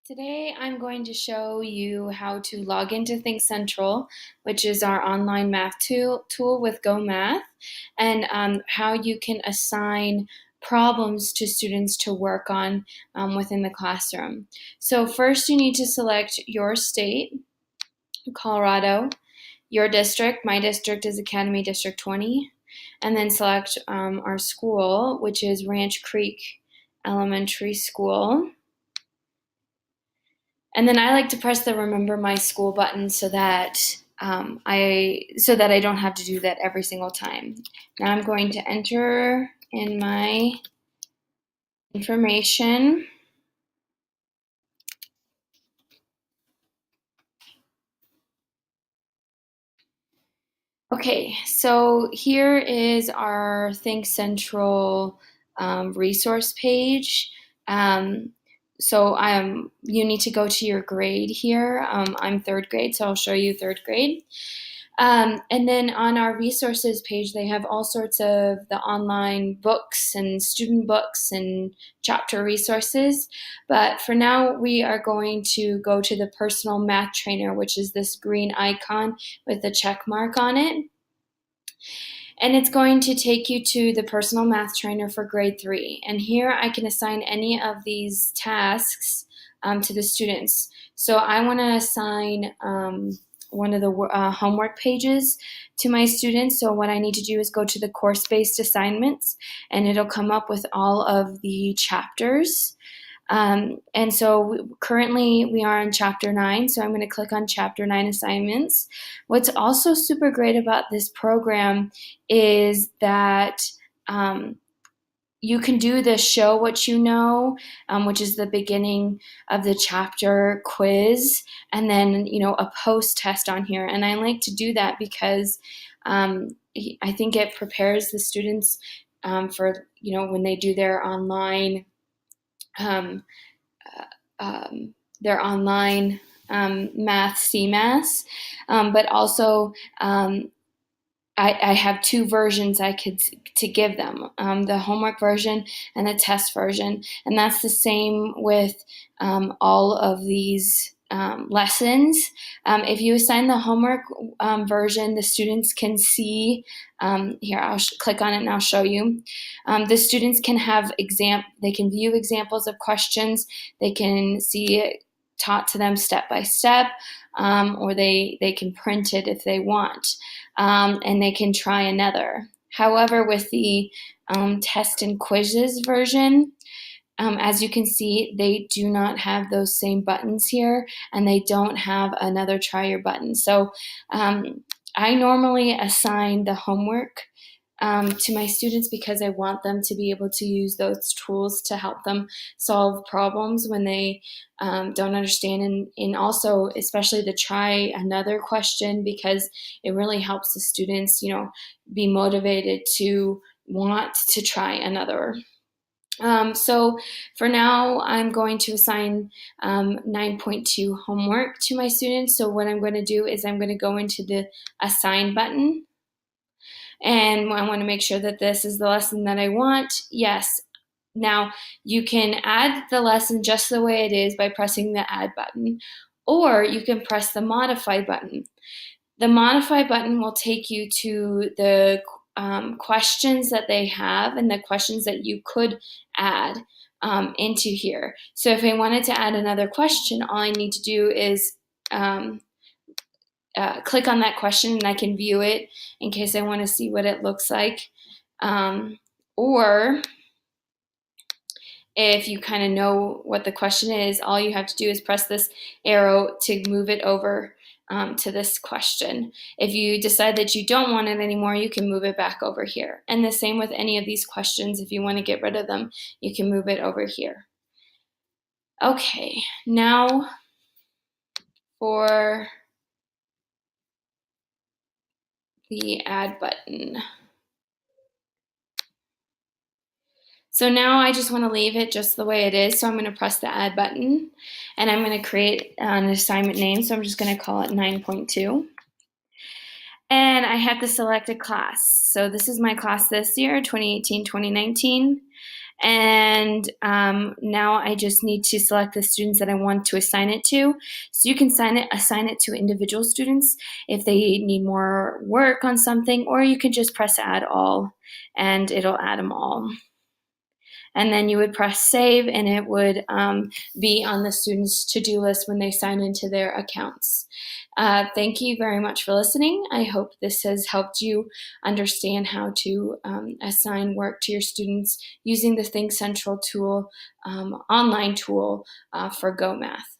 Today I'm going to show you how to log into ThinkCentral, which is our online math tool with Go Math, and how you can assign problems to students to work on within the classroom. So first you need to select your state, Colorado, your district. My district is Academy District 20, and then select our school, which is Ranch Creek Elementary School. And then I like to press the Remember My School button so that I don't have to do that every single time. Now I'm going to enter in my information. Okay, so here is our ThinkCentral resource page. You need to go to your grade here. I'm third grade, so I'll show you third grade. And then on our resources page, they have all sorts of the online books and student books and chapter resources. But for now, we are going to go to the personal math trainer, which is this green icon with the check mark on it. And it's going to take you to the personal math trainer for grade 3. And here I can assign any of these tasks to the students. So I want to assign one of the homework pages to my students. So what I need to do is go to the course-based assignments, and it'll come up with all of the chapters. And so currently we are on chapter 9, so I'm going to click on chapter 9 assignments. What's also super great about this program is that you can do the show what you know, which is the beginning of the chapter quiz, and then a post test on here. And I like to do that because I think it prepares the students for when they do their online math CMAS, but also I have two versions to give them, the homework version and the test version, and that's the same with all of these lessons. If you assign the homework version, the students can see, here I'll click on it and I'll show you. The students can they can view examples of questions, they can see it taught to them step by step, or they can print it if they want, and they can try another. However, with the test and quizzes version, as you can see, they do not have those same buttons here, and they don't have another try your button. So I normally assign the homework to my students because I want them to be able to use those tools to help them solve problems when they don't understand, and also especially the try another question, because it really helps the students be motivated to want to try another. So for now, I'm going to assign 9.2 homework to my students. So what I'm going to do is I'm going to go into the Assign button, and I want to make sure that this is the lesson that I want. Yes. Now, you can add the lesson just the way it is by pressing the Add button, or you can press the Modify button. The Modify button will take you to the questions that they have and the questions that you could add into here. So if I wanted to add another question, all I need to do is click on that question, and I can view it in case I want to see what it looks like. Or if you kind of know what the question is, all you have to do is press this arrow to move it over to this question. If you decide that you don't want it anymore, you can move it back over here. And the same with any of these questions. If you want to get rid of them, you can move it over here. Okay, now for the Add button. So now I just want to leave it just the way it is. So I'm going to press the Add button, and I'm going to create an assignment name. So I'm just going to call it 9.2. And I have to select a class. So this is my class this year, 2018-2019. And now I just need to select the students that I want to assign it to. So you can assign it to individual students if they need more work on something, or you can just press add all and it'll add them all. And then you would press save, and it would be on the students' to-do list when they sign into their accounts. Thank you very much for listening. I hope this has helped you understand how to assign work to your students using the ThinkCentral tool, online tool for Go Math.